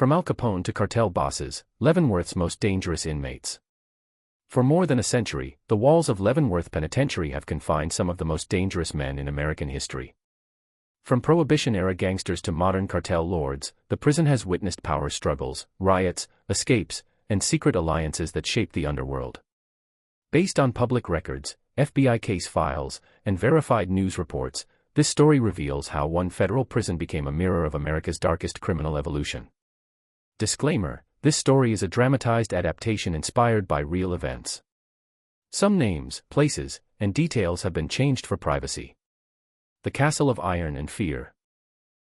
From Al Capone to cartel bosses, Leavenworth's most dangerous inmates. For more than a century, the walls of Leavenworth Penitentiary have confined some of the most dangerous men in American history. From Prohibition-era gangsters to modern cartel lords, the prison has witnessed power struggles, riots, escapes, and secret alliances that shaped the underworld. Based on public records, FBI case files, and verified news reports, this story reveals how one federal prison became a mirror of America's darkest criminal evolution. Disclaimer: this story is a dramatized adaptation inspired by real events. Some names, places, and details have been changed for privacy. The Castle of Iron and Fear.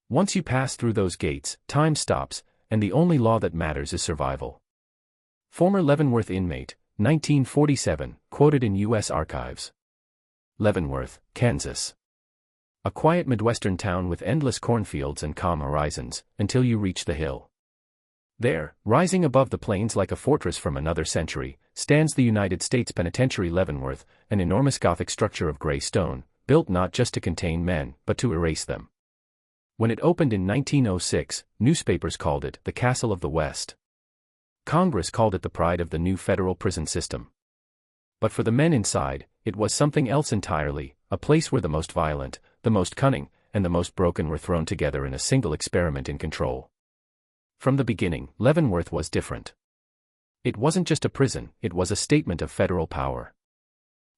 Once you pass through those gates, time stops, and the only law that matters is survival. Former Leavenworth inmate, 1947, quoted in U.S. Archives. Leavenworth, Kansas. A quiet Midwestern town with endless cornfields and calm horizons, until you reach the hill. There, rising above the plains like a fortress from another century, stands the United States Penitentiary Leavenworth, an enormous Gothic structure of gray stone, built not just to contain men, but to erase them. When it opened in 1906, newspapers called it the Castle of the West. Congress called it the pride of the new federal prison system. But for the men inside, it was something else entirely, a place where the most violent, the most cunning, and the most broken were thrown together in a single experiment in control. From the beginning, Leavenworth was different. It wasn't just a prison, it was a statement of federal power.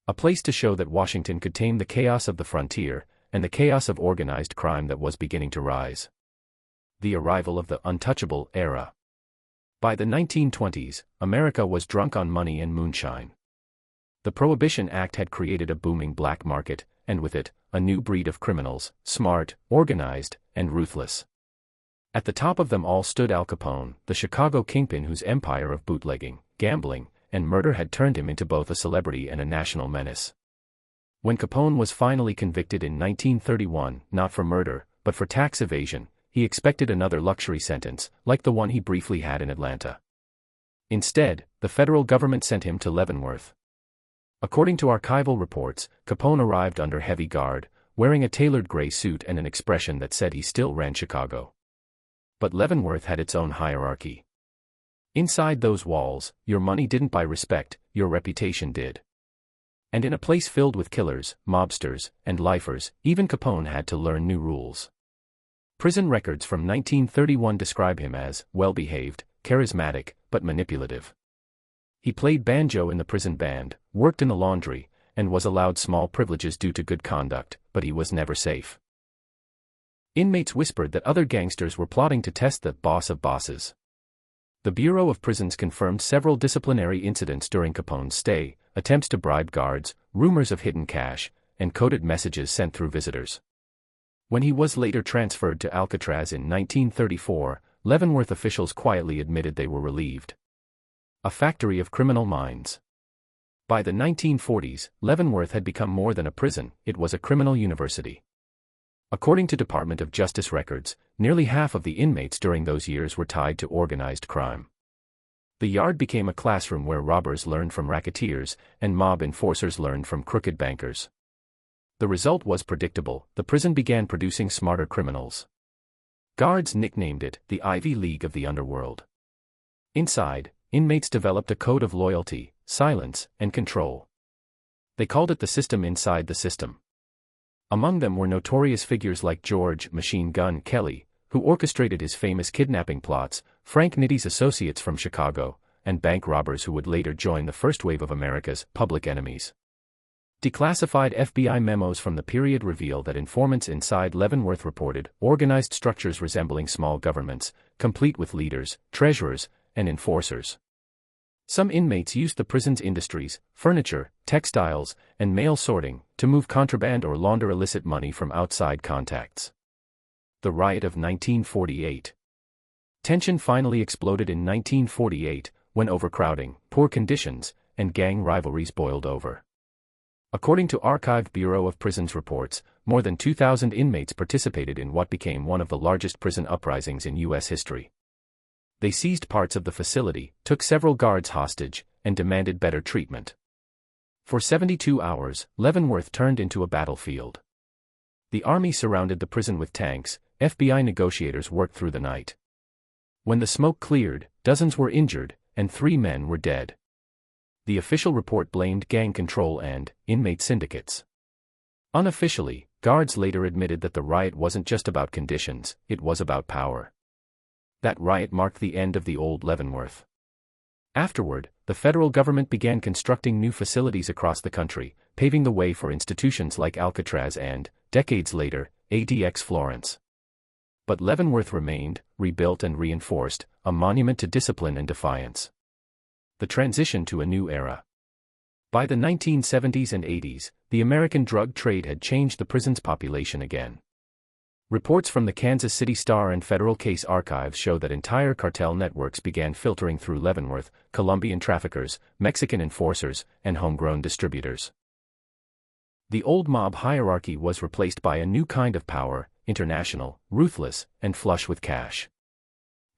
A place to show that Washington could tame the chaos of the frontier, and the chaos of organized crime that was beginning to rise. The arrival of the untouchable era. By the 1920s, America was drunk on money and moonshine. The Prohibition Act had created a booming black market, and with it, a new breed of criminals, smart, organized, and ruthless. At the top of them all stood Al Capone, the Chicago kingpin whose empire of bootlegging, gambling, and murder had turned him into both a celebrity and a national menace. When Capone was finally convicted in 1931, not for murder, but for tax evasion, he expected another luxury sentence, like the one he briefly had in Atlanta. Instead, the federal government sent him to Leavenworth. According to archival reports, Capone arrived under heavy guard, wearing a tailored gray suit and an expression that said he still ran Chicago. But Leavenworth had its own hierarchy. Inside those walls, your money didn't buy respect, your reputation did. And in a place filled with killers, mobsters, and lifers, even Capone had to learn new rules. Prison records from 1931 describe him as well-behaved, charismatic, but manipulative. He played banjo in the prison band, worked in the laundry, and was allowed small privileges due to good conduct, but he was never safe. Inmates whispered that other gangsters were plotting to test the boss of bosses. The Bureau of Prisons confirmed several disciplinary incidents during Capone's stay, attempts to bribe guards, rumors of hidden cash, and coded messages sent through visitors. When he was later transferred to Alcatraz in 1934, Leavenworth officials quietly admitted they were relieved. A factory of criminal minds. By the 1940s, Leavenworth had become more than a prison, it was a criminal university. According to Department of Justice records, nearly half of the inmates during those years were tied to organized crime. The yard became a classroom where robbers learned from racketeers, and mob enforcers learned from crooked bankers. The result was predictable: the prison began producing smarter criminals. Guards nicknamed it the Ivy League of the underworld. Inside, inmates developed a code of loyalty, silence, and control. They called it the system inside the system. Among them were notorious figures like George "Machine Gun" Kelly, who orchestrated his famous kidnapping plots, Frank Nitty's associates from Chicago, and bank robbers who would later join the first wave of America's public enemies. Declassified FBI memos from the period reveal that informants inside Leavenworth reported organized structures resembling small governments, complete with leaders, treasurers, and enforcers. Some inmates used the prison's industries, furniture, textiles, and mail sorting, to move contraband or launder illicit money from outside contacts. The riot of 1948. Tension finally exploded in 1948, when overcrowding, poor conditions, and gang rivalries boiled over. According to archived Bureau of Prisons reports, more than 2,000 inmates participated in what became one of the largest prison uprisings in U.S. history. They seized parts of the facility, took several guards hostage, and demanded better treatment. For 72 hours, Leavenworth turned into a battlefield. The army surrounded the prison with tanks, FBI negotiators worked through the night. When the smoke cleared, dozens were injured, and 3 men were dead. The official report blamed gang control and inmate syndicates. Unofficially, guards later admitted that the riot wasn't just about conditions, it was about power. That riot marked the end of the old Leavenworth. Afterward, the federal government began constructing new facilities across the country, paving the way for institutions like Alcatraz and, decades later, ADX Florence. But Leavenworth remained, rebuilt and reinforced, a monument to discipline and defiance. The transition to a new era. By the 1970s and 80s, the American drug trade had changed the prison's population again. Reports from the Kansas City Star and federal case archives show that entire cartel networks began filtering through Leavenworth, Colombian traffickers, Mexican enforcers, and homegrown distributors. The old mob hierarchy was replaced by a new kind of power, international, ruthless, and flush with cash.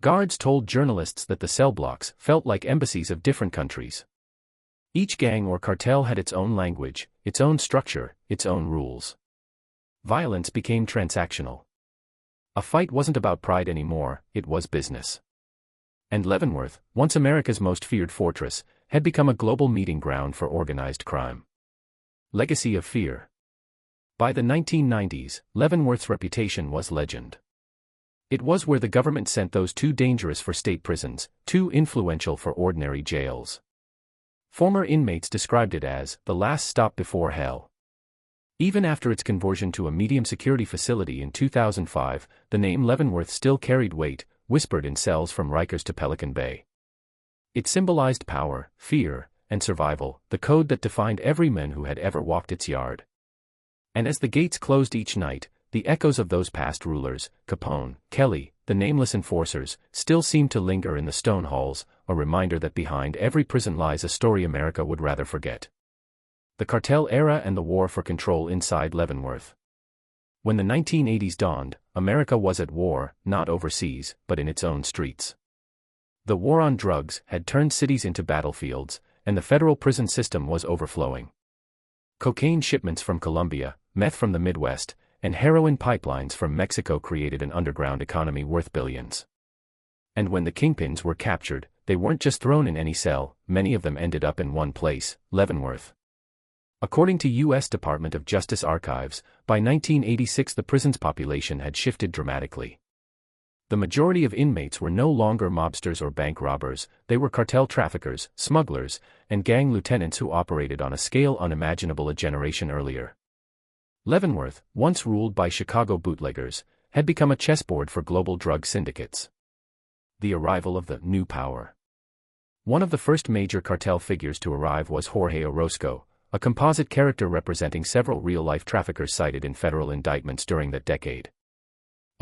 Guards told journalists that the cell blocks felt like embassies of different countries. Each gang or cartel had its own language, its own structure, its own rules. Violence became transactional. A fight wasn't about pride anymore, it was business. And Leavenworth, once America's most feared fortress, had become a global meeting ground for organized crime. Legacy of Fear. By the 1990s, Leavenworth's reputation was legend. It was where the government sent those too dangerous for state prisons, too influential for ordinary jails. Former inmates described it as the last stop before hell. Even after its conversion to a medium-security facility in 2005, the name Leavenworth still carried weight, whispered in cells from Rikers to Pelican Bay. It symbolized power, fear, and survival, the code that defined every man who had ever walked its yard. And as the gates closed each night, the echoes of those past rulers, Capone, Kelly, the nameless enforcers, still seemed to linger in the stone halls, a reminder that behind every prison lies a story America would rather forget. The Cartel Era and the war for control inside Leavenworth. When the 1980s dawned, America was at war, not overseas, but in its own streets. The war on drugs had turned cities into battlefields, and the federal prison system was overflowing. Cocaine shipments from Colombia, meth from the Midwest, and heroin pipelines from Mexico created an underground economy worth billions. And when the kingpins were captured, they weren't just thrown in any cell, many of them ended up in one place, Leavenworth. According to U.S. Department of Justice archives, by 1986 the prison's population had shifted dramatically. The majority of inmates were no longer mobsters or bank robbers, they were cartel traffickers, smugglers, and gang lieutenants who operated on a scale unimaginable a generation earlier. Leavenworth, once ruled by Chicago bootleggers, had become a chessboard for global drug syndicates. The arrival of the new power. One of the first major cartel figures to arrive was Jorge Orozco, a composite character representing several real-life traffickers cited in federal indictments during that decade.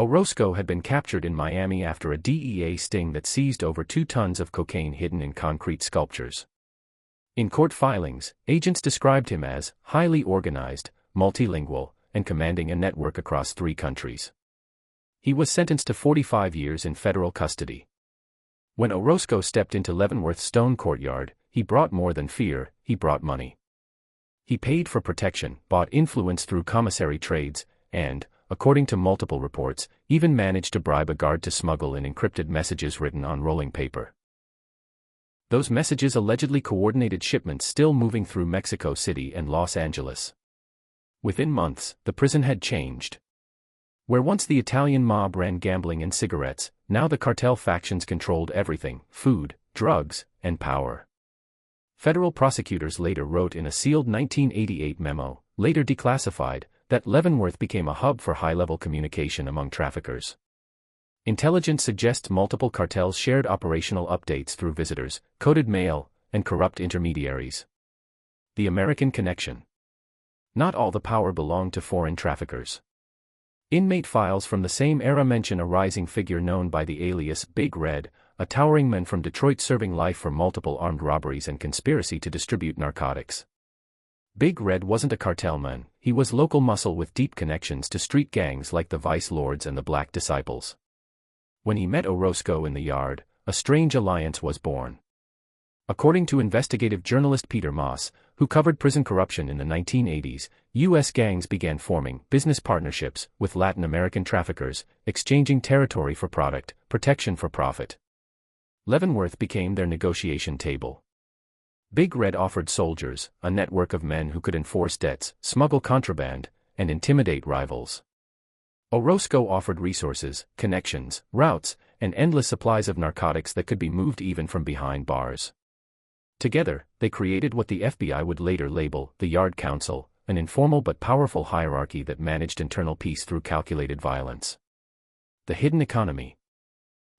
Orozco had been captured in Miami after a DEA sting that seized over 2 tons of cocaine hidden in concrete sculptures. In court filings, agents described him as highly organized, multilingual, and commanding a network across 3 countries. He was sentenced to 45 years in federal custody. When Orozco stepped into Leavenworth's stone courtyard, he brought more than fear, he brought money. He paid for protection, bought influence through commissary trades, and, according to multiple reports, even managed to bribe a guard to smuggle in encrypted messages written on rolling paper. Those messages allegedly coordinated shipments still moving through Mexico City and Los Angeles. Within months, the prison had changed. Where once the Italian mob ran gambling and cigarettes, now the cartel factions controlled everything: food, drugs, and power. Federal prosecutors later wrote in a sealed 1988 memo, later declassified, that Leavenworth became a hub for high-level communication among traffickers. Intelligence suggests multiple cartels shared operational updates through visitors, coded mail, and corrupt intermediaries. The American connection. Not all the power belonged to foreign traffickers. Inmate files from the same era mention a rising figure known by the alias Big Red, a towering man from Detroit serving life for multiple armed robberies and conspiracy to distribute narcotics. Big Red wasn't a cartel man, he was local muscle with deep connections to street gangs like the Vice Lords and the Black Disciples. When he met Orozco in the yard, a strange alliance was born. According to investigative journalist Peter Moss, who covered prison corruption in the 1980s, U.S. gangs began forming business partnerships with Latin American traffickers, exchanging territory for product, protection for profit. Leavenworth became their negotiation table. Big Red offered soldiers, a network of men who could enforce debts, smuggle contraband, and intimidate rivals. Orozco offered resources, connections, routes, and endless supplies of narcotics that could be moved even from behind bars. Together, they created what the FBI would later label the Yard Council, an informal but powerful hierarchy that managed internal peace through calculated violence. The hidden economy.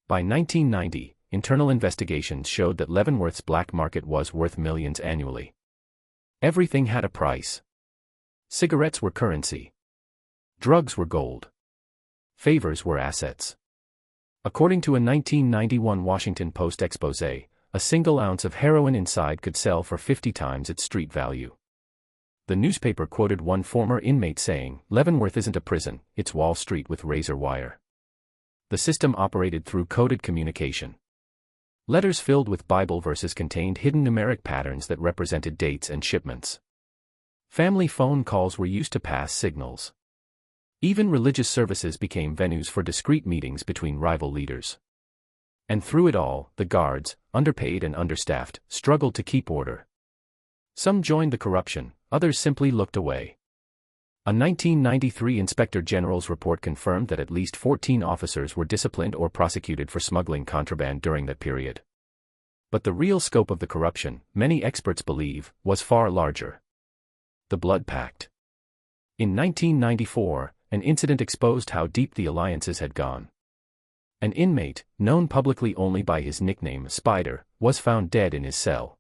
By 1990, internal investigations showed that Leavenworth's black market was worth millions annually. Everything had a price. Cigarettes were currency. Drugs were gold. Favors were assets. According to a 1991 Washington Post exposé, a single ounce of heroin inside could sell for 50 times its street value. The newspaper quoted one former inmate saying, "Leavenworth isn't a prison, it's Wall Street with razor wire." The system operated through coded communication. Letters filled with Bible verses contained hidden numeric patterns that represented dates and shipments. Family phone calls were used to pass signals. Even religious services became venues for discreet meetings between rival leaders. And through it all, the guards, underpaid and understaffed, struggled to keep order. Some joined the corruption, others simply looked away. A 1993 Inspector General's report confirmed that at least 14 officers were disciplined or prosecuted for smuggling contraband during that period. But the real scope of the corruption, many experts believe, was far larger. The Blood Pact. In 1994, an incident exposed how deep the alliances had gone. An inmate, known publicly only by his nickname Spider, was found dead in his cell.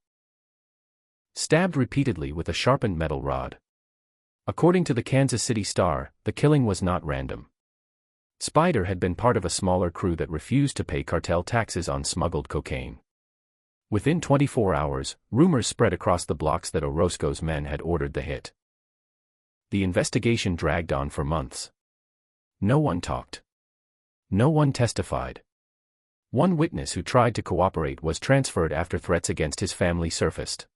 Stabbed repeatedly with a sharpened metal rod. According to the Kansas City Star, the killing was not random. Spider had been part of a smaller crew that refused to pay cartel taxes on smuggled cocaine. Within 24 hours, rumors spread across the blocks that Orozco's men had ordered the hit. The investigation dragged on for months. No one talked. No one testified. One witness who tried to cooperate was transferred after threats against his family surfaced.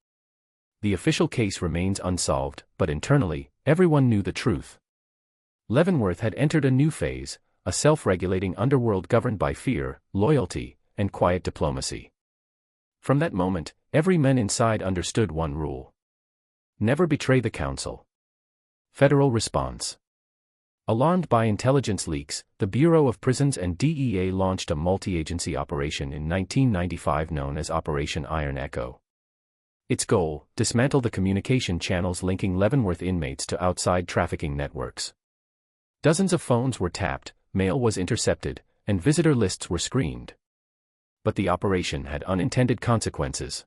The official case remains unsolved, but internally, everyone knew the truth. Leavenworth had entered a new phase, a self-regulating underworld governed by fear, loyalty, and quiet diplomacy. From that moment, every man inside understood one rule. Never betray the council. Federal response. Alarmed by intelligence leaks, the Bureau of Prisons and DEA launched a multi-agency operation in 1995 known as Operation Iron Echo. Its goal, dismantle the communication channels linking Leavenworth inmates to outside trafficking networks. Dozens of phones were tapped, mail was intercepted, and visitor lists were screened. But the operation had unintended consequences.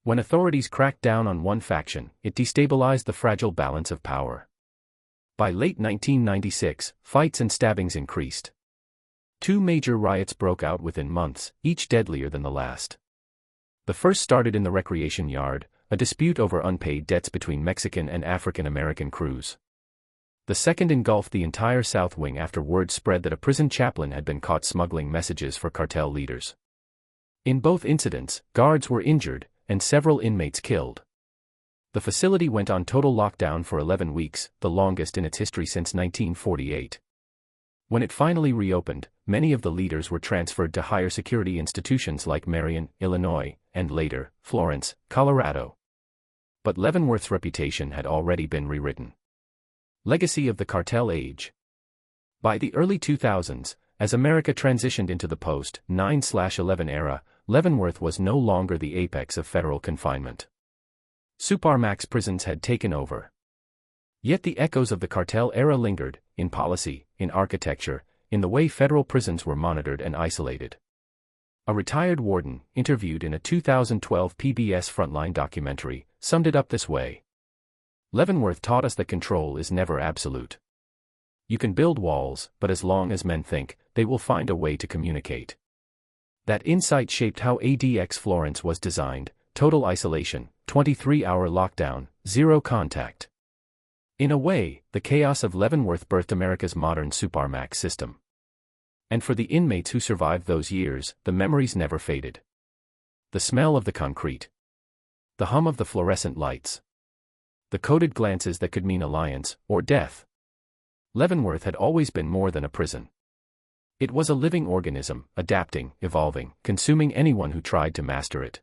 When authorities cracked down on one faction, it destabilized the fragile balance of power. By late 1996, fights and stabbings increased. 2 major riots broke out within months, each deadlier than the last. The first started in the recreation yard, a dispute over unpaid debts between Mexican and African American crews. The second engulfed the entire South Wing after word spread that a prison chaplain had been caught smuggling messages for cartel leaders. In both incidents, guards were injured, and several inmates killed. The facility went on total lockdown for 11 weeks, the longest in its history since 1948. When it finally reopened, many of the leaders were transferred to higher security institutions like Marion, Illinois, and later, Florence, Colorado. But Leavenworth's reputation had already been rewritten. Legacy of the Cartel Age. By the early 2000s, as America transitioned into the post-9/11 era, Leavenworth was no longer the apex of federal confinement. Supermax prisons had taken over. Yet the echoes of the cartel era lingered, in policy, in architecture, in the way federal prisons were monitored and isolated. A retired warden, interviewed in a 2012 PBS Frontline documentary, summed it up this way. Leavenworth taught us that control is never absolute. You can build walls, but as long as men think, they will find a way to communicate. That insight shaped how ADX Florence was designed: total isolation, 23-hour lockdown, zero contact. In a way, the chaos of Leavenworth birthed America's modern Supermax system. And for the inmates who survived those years, the memories never faded. The smell of the concrete. The hum of the fluorescent lights. The coded glances that could mean alliance or death. Leavenworth had always been more than a prison. It was a living organism, adapting, evolving, consuming anyone who tried to master it.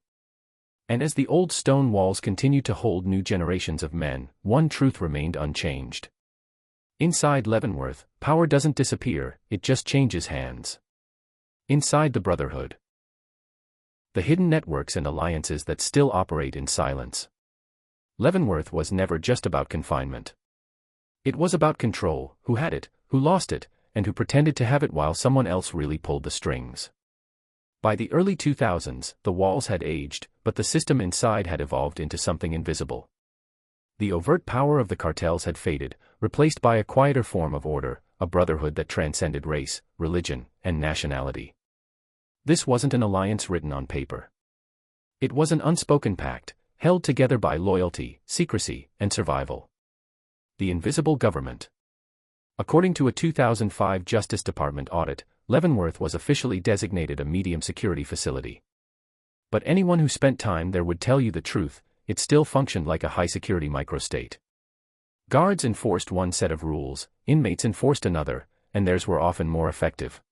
And as the old stone walls continued to hold new generations of men, one truth remained unchanged. Inside Leavenworth, power doesn't disappear, it just changes hands. Inside the Brotherhood. The hidden networks and alliances that still operate in silence. Leavenworth was never just about confinement. It was about control, who had it, who lost it, and who pretended to have it while someone else really pulled the strings. By the early 2000s, the walls had aged, but the system inside had evolved into something invisible. The overt power of the cartels had faded, replaced by a quieter form of order, a brotherhood that transcended race, religion, and nationality. This wasn't an alliance written on paper. It was an unspoken pact, held together by loyalty, secrecy, and survival. The invisible government. According to a 2005 Justice Department audit, Leavenworth was officially designated a medium security facility. But anyone who spent time there would tell you the truth, it still functioned like a high-security microstate. Guards enforced one set of rules, inmates enforced another, and theirs were often more effective.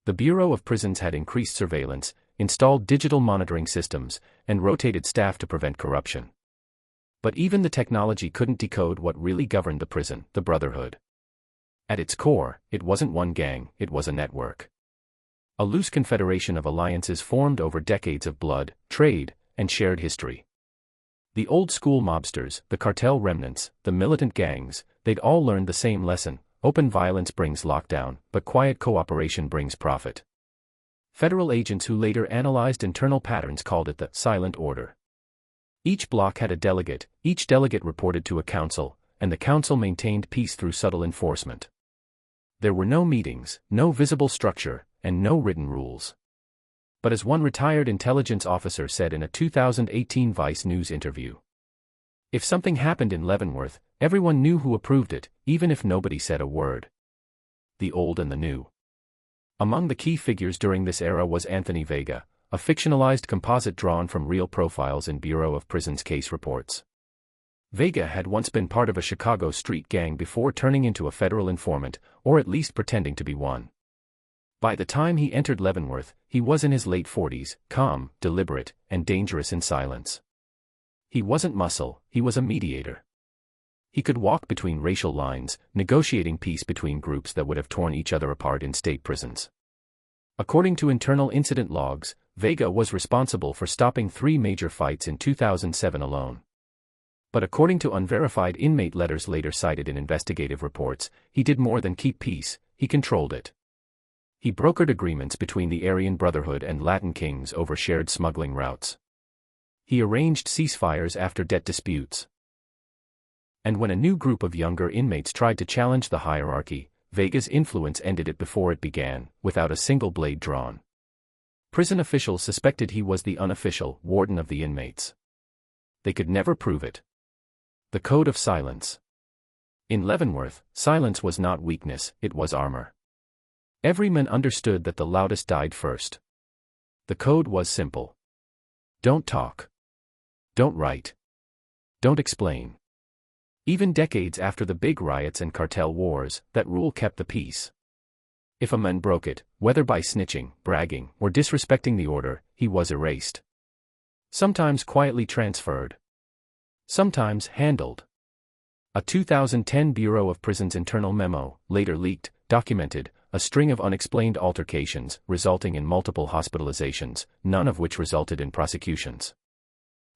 The Bureau of Prisons had increased surveillance, installed digital monitoring systems, and rotated staff to prevent corruption. But even the technology couldn't decode what really governed the prison, the Brotherhood. At its core, it wasn't one gang, it was a network. A loose confederation of alliances formed over decades of blood, trade, and shared history. The old-school mobsters, the cartel remnants, the militant gangs, they'd all learned the same lesson: open violence brings lockdown, but quiet cooperation brings profit. Federal agents who later analyzed internal patterns called it the silent order. Each block had a delegate, each delegate reported to a council, and the council maintained peace through subtle enforcement. There were no meetings, no visible structure, and no written rules. But as one retired intelligence officer said in a 2018 Vice News interview, if something happened in Leavenworth, everyone knew who approved it, even if nobody said a word. The old and the new. Among the key figures during this era was Anthony Vega, a fictionalized composite drawn from real profiles in Bureau of Prisons case reports. Vega had once been part of a Chicago street gang before turning into a federal informant, or at least pretending to be one. By the time he entered Leavenworth, he was in his late 40s, calm, deliberate, and dangerous in silence. He wasn't muscle, he was a mediator. He could walk between racial lines, negotiating peace between groups that would have torn each other apart in state prisons. According to internal incident logs, Vega was responsible for stopping 3 major fights in 2007 alone. But according to unverified inmate letters later cited in investigative reports, he did more than keep peace, he controlled it. He brokered agreements between the Aryan Brotherhood and Latin Kings over shared smuggling routes. He arranged ceasefires after debt disputes. And when a new group of younger inmates tried to challenge the hierarchy, Vega's influence ended it before it began, without a single blade drawn. Prison officials suspected he was the unofficial warden of the inmates. They could never prove it. The Code of Silence. In Leavenworth, silence was not weakness, it was armor. Every man understood that the loudest died first. The code was simple. Don't talk. Don't write. Don't explain. Even decades after the big riots and cartel wars, that rule kept the peace. If a man broke it, whether by snitching, bragging, or disrespecting the order, he was erased. Sometimes quietly transferred. Sometimes handled. A 2010 Bureau of Prisons internal memo, later leaked, documented a string of unexplained altercations, resulting in multiple hospitalizations, none of which resulted in prosecutions.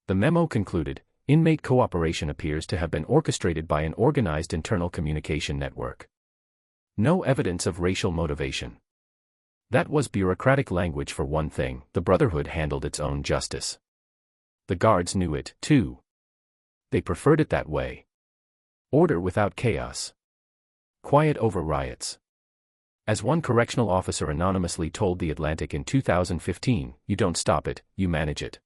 The memo concluded, inmate cooperation appears to have been orchestrated by an organized internal communication network. No evidence of racial motivation. That was bureaucratic language for one thing, the Brotherhood handled its own justice. The guards knew it, too. They preferred it that way. Order without chaos. Quiet over riots. As one correctional officer anonymously told The Atlantic in 2015, you don't stop it, you manage it.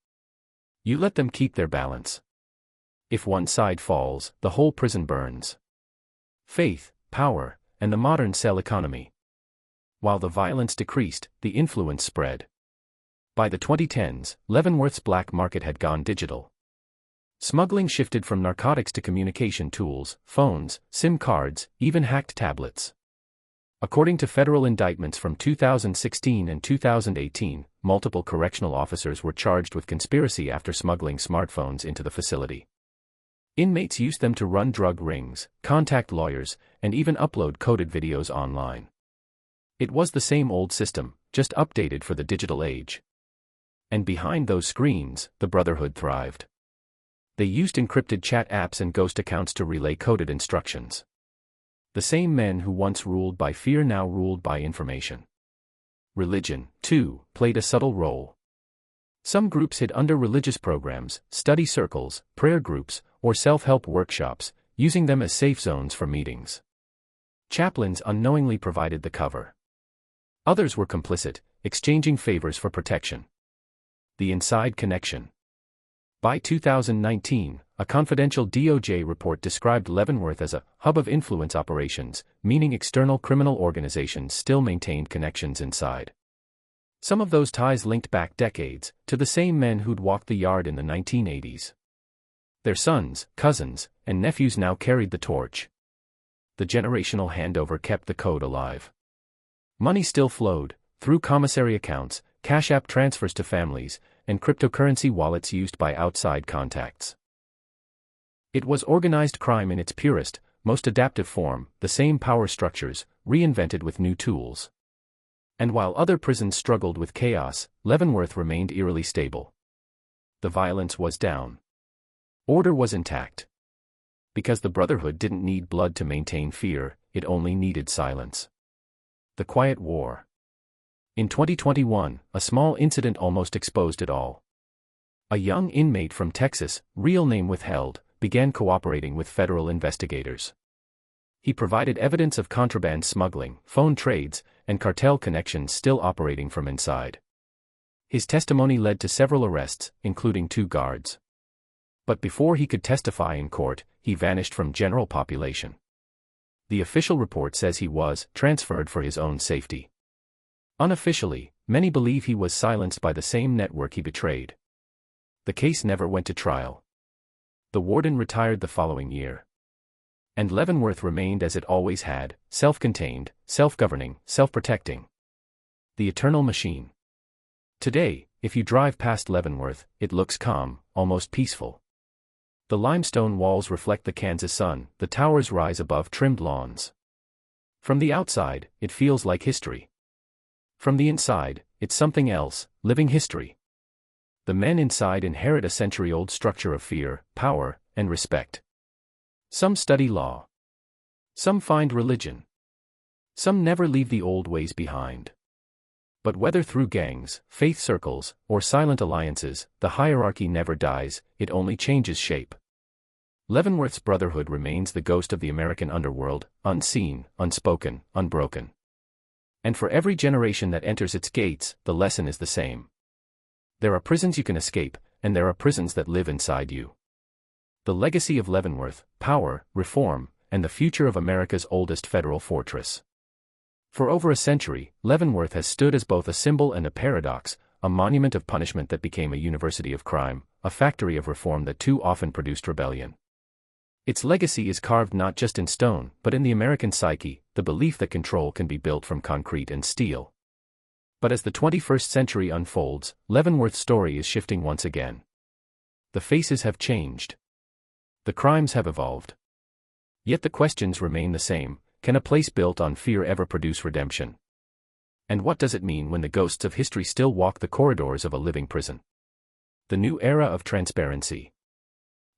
You let them keep their balance. If one side falls, the whole prison burns. Faith, power, and the modern cell economy. While the violence decreased, the influence spread. By the 2010s, Leavenworth's black market had gone digital. Smuggling shifted from narcotics to communication tools, phones, SIM cards, even hacked tablets. According to federal indictments from 2016 and 2018, multiple correctional officers were charged with conspiracy after smuggling smartphones into the facility. Inmates used them to run drug rings, contact lawyers, and even upload coded videos online. It was the same old system, just updated for the digital age. And behind those screens, the Brotherhood thrived. They used encrypted chat apps and ghost accounts to relay coded instructions. The same men who once ruled by fear now ruled by information. Religion, too, played a subtle role. Some groups hid under religious programs, study circles, prayer groups, or self-help workshops, using them as safe zones for meetings. Chaplains unknowingly provided the cover. Others were complicit, exchanging favors for protection. The inside connection. By 2019, a confidential DOJ report described Leavenworth as a hub of influence operations, meaning external criminal organizations still maintained connections inside. Some of those ties linked back decades, to the same men who'd walked the yard in the 1980s. Their sons, cousins, and nephews now carried the torch. The generational handover kept the code alive. Money still flowed, through commissary accounts, Cash App transfers to families, and cryptocurrency wallets used by outside contacts. It was organized crime in its purest, most adaptive form, the same power structures, reinvented with new tools. And while other prisons struggled with chaos, Leavenworth remained eerily stable. The violence was down. Order was intact. Because the Brotherhood didn't need blood to maintain fear, it only needed silence. The Quiet War. In 2021, a small incident almost exposed it all. A young inmate from Texas, real name withheld, began cooperating with federal investigators. He provided evidence of contraband smuggling, phone trades, and cartel connections still operating from inside. His testimony led to several arrests, including 2 guards. But before he could testify in court, he vanished from general population. The official report says he was transferred for his own safety. Unofficially, many believe he was silenced by the same network he betrayed. The case never went to trial. The warden retired the following year. And Leavenworth remained as it always had, self-contained, self-governing, self-protecting. The eternal machine. Today, if you drive past Leavenworth, it looks calm, almost peaceful. The limestone walls reflect the Kansas sun, the towers rise above trimmed lawns. From the outside, it feels like history. From the inside, it's something else, living history. The men inside inherit a century-old structure of fear, power, and respect. Some study law. Some find religion. Some never leave the old ways behind. But whether through gangs, faith circles, or silent alliances, the hierarchy never dies, it only changes shape. Leavenworth's Brotherhood remains the ghost of the American underworld, unseen, unspoken, unbroken. And for every generation that enters its gates, the lesson is the same. There are prisons you can escape, and there are prisons that live inside you. The legacy of Leavenworth, power, reform, and the future of America's oldest federal fortress. For over a century, Leavenworth has stood as both a symbol and a paradox, a monument of punishment that became a university of crime, a factory of reform that too often produced rebellion. Its legacy is carved not just in stone, but in the American psyche, the belief that control can be built from concrete and steel. But as the 21st century unfolds, Leavenworth's story is shifting once again. The faces have changed. The crimes have evolved. Yet the questions remain the same: can a place built on fear ever produce redemption? And what does it mean when the ghosts of history still walk the corridors of a living prison? The new era of transparency.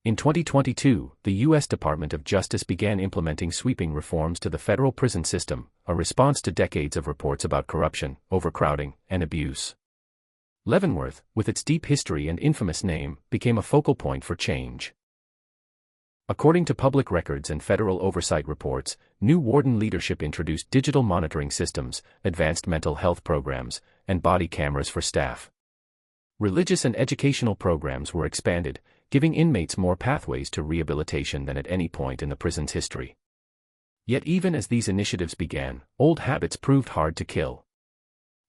In 2022, the U.S. Department of Justice began implementing sweeping reforms to the federal prison system, a response to decades of reports about corruption, overcrowding, and abuse. Leavenworth, with its deep history and infamous name, became a focal point for change. According to public records and federal oversight reports, new warden leadership introduced digital monitoring systems, advanced mental health programs, and body cameras for staff. Religious and educational programs were expanded, giving inmates more pathways to rehabilitation than at any point in the prison's history. Yet even as these initiatives began, old habits proved hard to kill.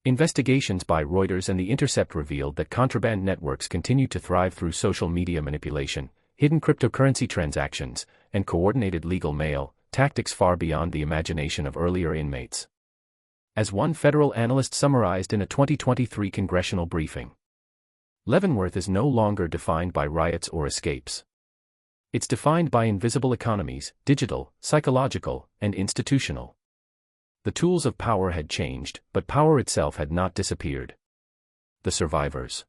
Investigations by Reuters and The Intercept revealed that contraband networks continue to thrive through social media manipulation, hidden cryptocurrency transactions, and coordinated legal mail, tactics far beyond the imagination of earlier inmates. As one federal analyst summarized in a 2023 congressional briefing, Leavenworth is no longer defined by riots or escapes. It's defined by invisible economies, digital, psychological, and institutional. The tools of power had changed, but power itself had not disappeared. The survivors.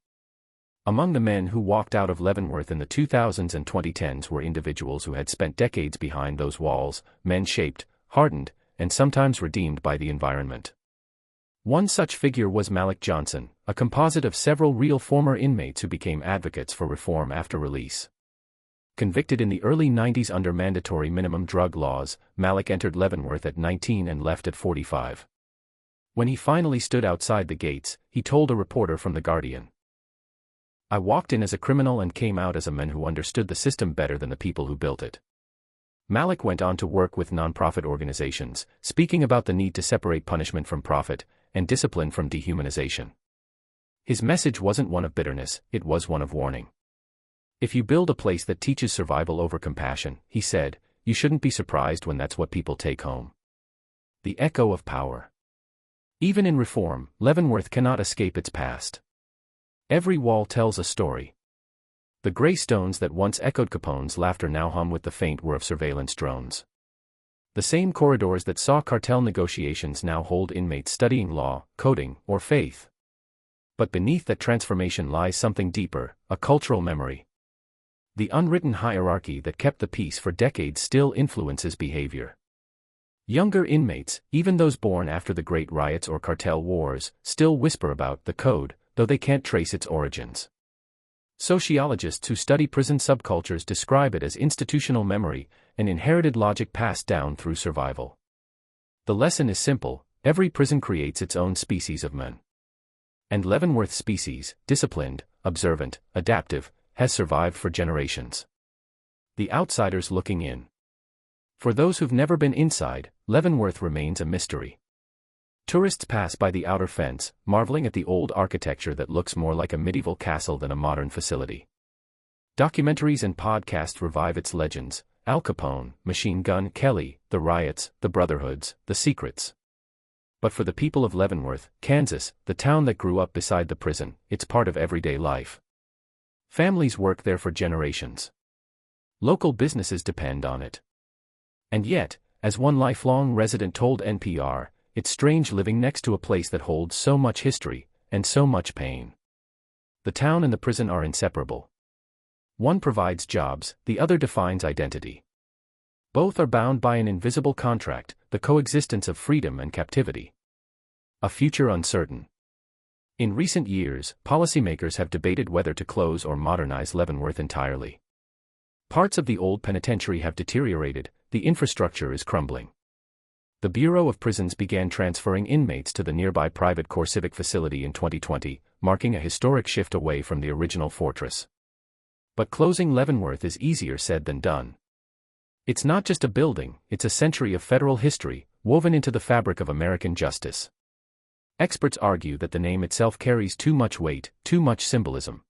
Among the men who walked out of Leavenworth in the 2000s and 2010s were individuals who had spent decades behind those walls, men shaped, hardened, and sometimes redeemed by the environment. One such figure was Malik Johnson, a composite of several real former inmates who became advocates for reform after release. Convicted in the early 90s under mandatory minimum drug laws, Malik entered Leavenworth at 19 and left at 45. When he finally stood outside the gates, he told a reporter from The Guardian, "I walked in as a criminal and came out as a man who understood the system better than the people who built it." Malik went on to work with nonprofit organizations, speaking about the need to separate punishment from profit, and discipline from dehumanization. His message wasn't one of bitterness, it was one of warning. "If you build a place that teaches survival over compassion," he said, "you shouldn't be surprised when that's what people take home." The echo of power. Even in reform, Leavenworth cannot escape its past. Every wall tells a story. The gray stones that once echoed Capone's laughter now hum with the faint whir of surveillance drones. The same corridors that saw cartel negotiations now hold inmates studying law, coding, or faith. But beneath that transformation lies something deeper, a cultural memory. The unwritten hierarchy that kept the peace for decades still influences behavior. Younger inmates, even those born after the Great Riots or cartel wars, still whisper about the code, though they can't trace its origins. Sociologists who study prison subcultures describe it as institutional memory, an inherited logic passed down through survival. The lesson is simple: every prison creates its own species of men. And Leavenworth's species, disciplined, observant, adaptive, has survived for generations. The outsiders looking in. For those who've never been inside, Leavenworth remains a mystery. Tourists pass by the outer fence, marveling at the old architecture that looks more like a medieval castle than a modern facility. Documentaries and podcasts revive its legends: Al Capone, Machine Gun Kelly, the riots, the brotherhoods, the secrets. But for the people of Leavenworth, Kansas, the town that grew up beside the prison, it's part of everyday life. Families work there for generations. Local businesses depend on it. And yet, as one lifelong resident told NPR, it's strange living next to a place that holds so much history, and so much pain. The town and the prison are inseparable. One provides jobs, the other defines identity. Both are bound by an invisible contract, the coexistence of freedom and captivity. A future uncertain. In recent years, policymakers have debated whether to close or modernize Leavenworth entirely. Parts of the old penitentiary have deteriorated, the infrastructure is crumbling. The Bureau of Prisons began transferring inmates to the nearby private CoreCivic facility in 2020, marking a historic shift away from the original fortress. But closing Leavenworth is easier said than done. It's not just a building, it's a century of federal history, woven into the fabric of American justice. Experts argue that the name itself carries too much weight, too much symbolism.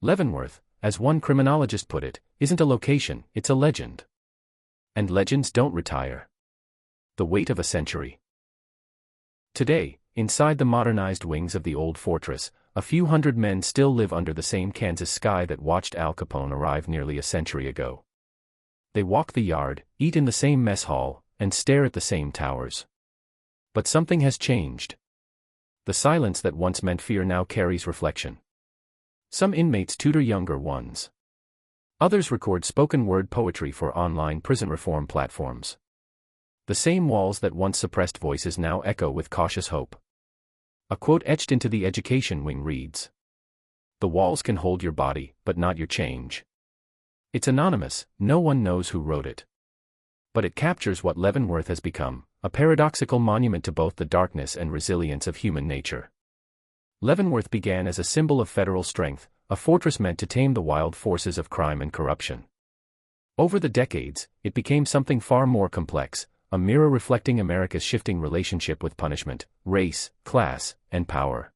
Leavenworth, as one criminologist put it, isn't a location, it's a legend. And legends don't retire. The weight of a century. Today, inside the modernized wings of the old fortress, a few hundred men still live under the same Kansas sky that watched Al Capone arrive nearly a century ago. They walk the yard, eat in the same mess hall, and stare at the same towers. But something has changed. The silence that once meant fear now carries reflection. Some inmates tutor younger ones. Others record spoken-word poetry for online prison reform platforms. The same walls that once suppressed voices now echo with cautious hope. A quote etched into the education wing reads, "The walls can hold your body, but not your change." It's anonymous, no one knows who wrote it. But it captures what Leavenworth has become, a paradoxical monument to both the darkness and resilience of human nature. Leavenworth began as a symbol of federal strength, a fortress meant to tame the wild forces of crime and corruption. Over the decades, it became something far more complex, a mirror reflecting America's shifting relationship with punishment, race, class, and power.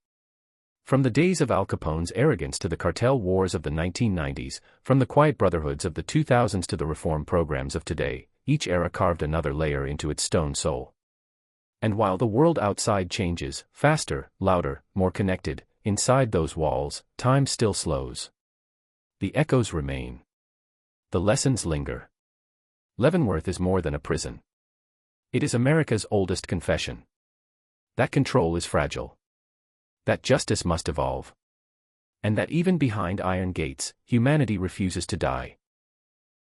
From the days of Al Capone's arrogance to the cartel wars of the 1990s, from the quiet brotherhoods of the 2000s to the reform programs of today, each era carved another layer into its stone soul. And while the world outside changes, faster, louder, more connected, inside those walls, time still slows. The echoes remain. The lessons linger. Leavenworth is more than a prison. It is America's oldest confession. That control is fragile. That justice must evolve. And that even behind iron gates, humanity refuses to die.